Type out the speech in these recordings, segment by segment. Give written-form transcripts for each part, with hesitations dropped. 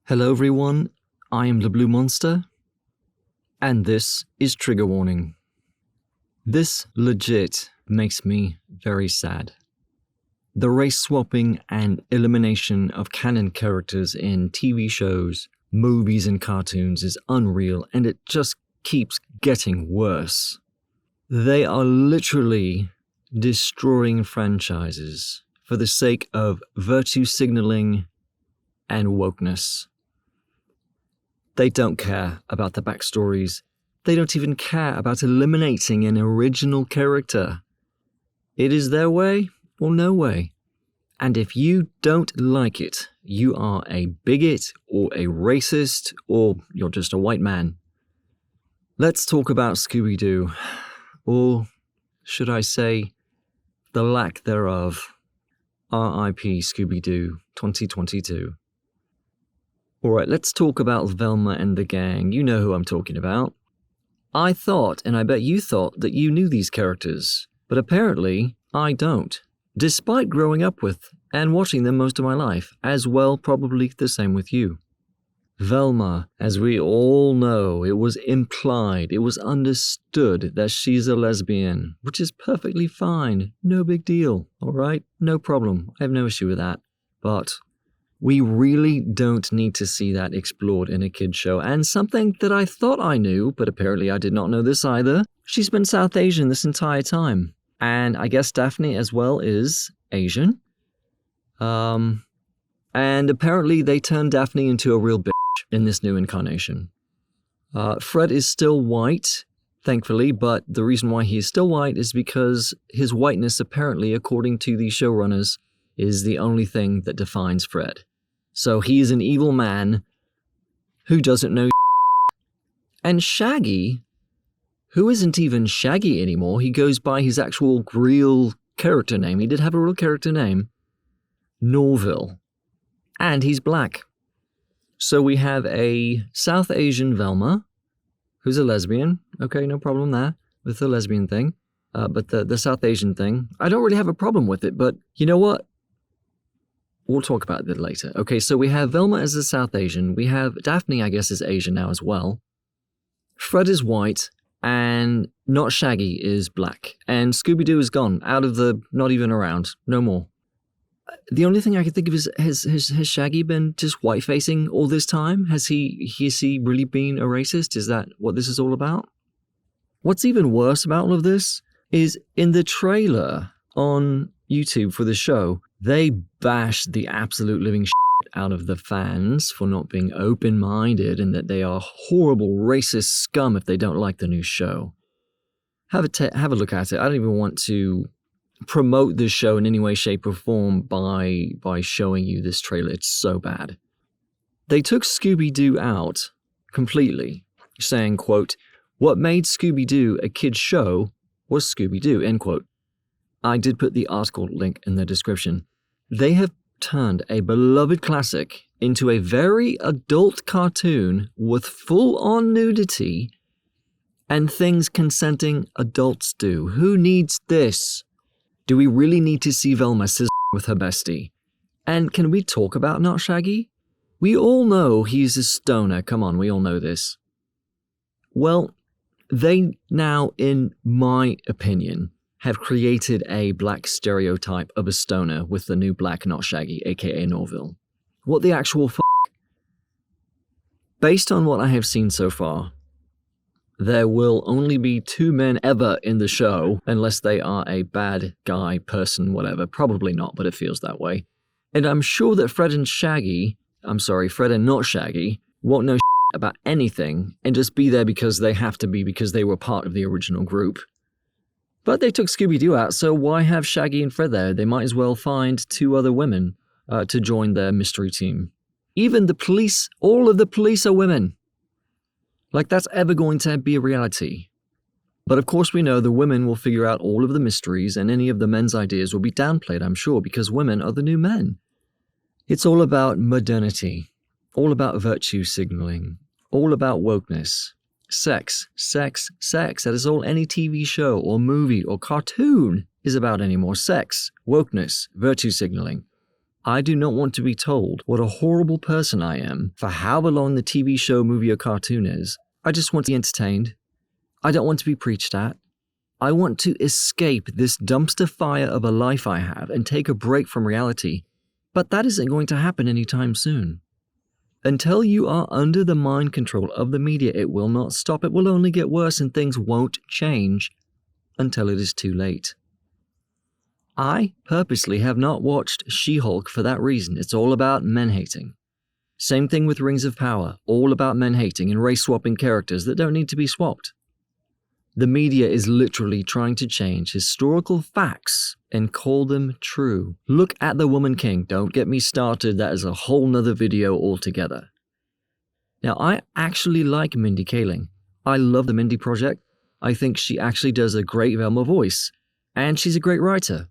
Hello everyone, I am the Blue Monster, and this is Trigger Warning. This legit makes me very sad. The race swapping and elimination of canon characters in TV shows, movies and cartoons is unreal, and it just keeps getting worse. They are literally destroying franchises for the sake of virtue signaling and wokeness. They don't care about the backstories. They don't even care about eliminating an original character. It is their way or no way. And if you don't like it, you are a bigot or a racist or you're just a white man. Let's talk about Scooby Doo, or should I say, the lack thereof. R.I.P. Scooby Doo 2022. Alright, let's talk about Velma and the Gang. You know who I'm talking about. I thought, and I bet you thought, that you knew these characters, but apparently I don't. Despite growing up with and watching them most of my life, as well probably the same with you. Velma, as we all know, it was implied, it was understood that she's a lesbian, which is perfectly fine, no big deal, alright? No problem, I have no issue with that. But we really don't need to see that explored in a kid's show. And something that I thought I knew, but apparently I did not know this either, she's been South Asian this entire time. And I guess Daphne as well is Asian. And apparently they turned Daphne into a real bitch in this new incarnation. Fred is still white, thankfully, but the reason why he is still white is because his whiteness, apparently, according to the showrunners, is the only thing that defines Fred. So he is an evil man who doesn't know. And Shaggy, who isn't even Shaggy anymore, he goes by his actual real character name. He did have a real character name, Norville. And he's black. So we have a South Asian Velma, who's a lesbian. Okay, no problem there with the lesbian thing. But the South Asian thing, I don't really have a problem with it, but you know what? We'll talk about that later. Okay, so we have Velma as a South Asian. We have Daphne, I guess, is Asian now as well. Fred is white, and not Shaggy is black. And Scooby Doo is gone, out of the, not even around, no more. The only thing I can think of is, has Shaggy been just white-facing all this time? Has he really been a racist? Is that what this is all about? What's even worse about all of this is in the trailer on YouTube for the show, they bashed the absolute living shit out of the fans for not being open-minded and that they are horrible racist scum if they don't like the new show. Have a look at it. I don't even want to promote this show in any way, shape, or form by showing you this trailer. It's so bad. They took Scooby Doo out completely, saying, quote, "What made Scooby Doo a kid's show was Scooby Doo," end quote. I did put the article link in the description. They have turned a beloved classic into a very adult cartoon with full-on nudity and things consenting adults do. Who needs this? Do we really need to see Velma scissor with her bestie? And can we talk about not Shaggy? We all know he's a stoner. Come on, we all know this. Well, they now, in my opinion, have created a black stereotype of a stoner with the new black not Shaggy, aka Norville. What the actual f***? Based on what I have seen so far, there will only be two men ever in the show, unless they are a bad guy, person, whatever. Probably not, but it feels that way. And I'm sure that Fred and not Shaggy, won't know about anything and just be there because they have to be because they were part of the original group. But they took Scooby-Doo out, so why have Shaggy and Fred there? They might as well find two other women to join their mystery team. Even the police, all of the police are women. Like that's ever going to be a reality. But of course we know the women will figure out all of the mysteries and any of the men's ideas will be downplayed, I'm sure, because women are the new men. It's all about modernity, all about virtue signaling, all about wokeness. Sex. That is all any TV show or movie or cartoon is about anymore. Sex, wokeness, virtue signaling. I do not want to be told what a horrible person I am for however long the TV show, movie, or cartoon is. I just want to be entertained. I don't want to be preached at. I want to escape this dumpster fire of a life I have and take a break from reality. But that isn't going to happen anytime soon. Until you are under the mind control of the media, it will not stop. It will only get worse and things won't change until it is too late. I purposely have not watched She-Hulk for that reason. It's all about men hating. Same thing with Rings of Power, all about men hating and race-swapping characters that don't need to be swapped. The media is literally trying to change historical facts and call them true. Look at the Woman King. Don't get me started. That is a whole nother video altogether. Now, I actually like Mindy Kaling. I love the Mindy Project. I think she actually does a great Velma voice. And she's a great writer.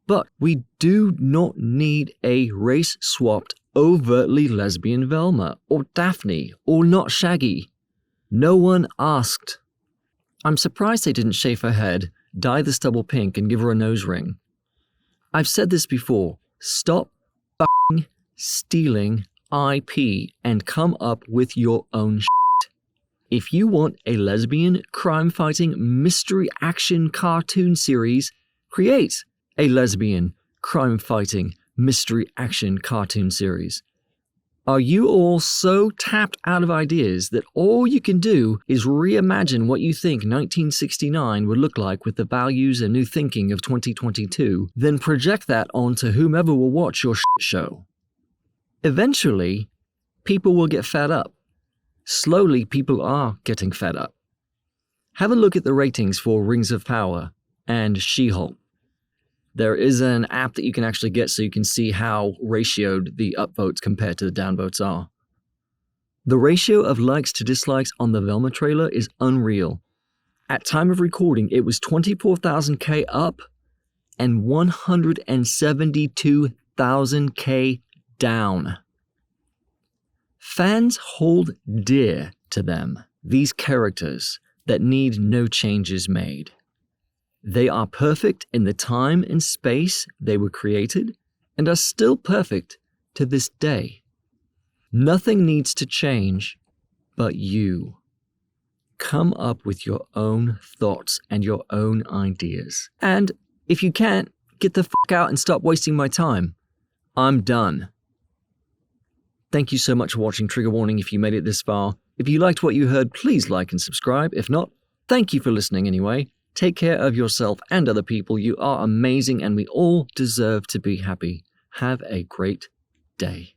But we do not need a race-swapped, overtly lesbian Velma, or Daphne, or not Shaggy. No one asked. I'm surprised they didn't shave her head, dye the stubble pink, and give her a nose ring. I've said this before. Stop f***ing stealing IP and come up with your own shit. If you want a lesbian crime-fighting mystery action cartoon series, create a lesbian crime-fighting mystery action cartoon series. Are you all so tapped out of ideas that all you can do is reimagine what you think 1969 would look like with the values and new thinking of 2022, then project that onto whomever will watch your shit show? Eventually, people will get fed up. Slowly, people are getting fed up. Have a look at the ratings for Rings of Power and She-Hulk. There is an app that you can actually get so you can see how ratioed the upvotes compared to the downvotes are. The ratio of likes to dislikes on the Velma trailer is unreal. At time of recording, it was 24,000K up and 172,000K down. Fans hold dear to them these characters that need no changes made. They are perfect in the time and space they were created and are still perfect to this day. Nothing needs to change but you. Come up with your own thoughts and your own ideas. And if you can't, get the fuck out and stop wasting my time. I'm done. Thank you so much for watching Trigger Warning if you made it this far. If you liked what you heard, please like and subscribe. If not, thank you for listening anyway. Take care of yourself and other people. You are amazing and we all deserve to be happy. Have a great day.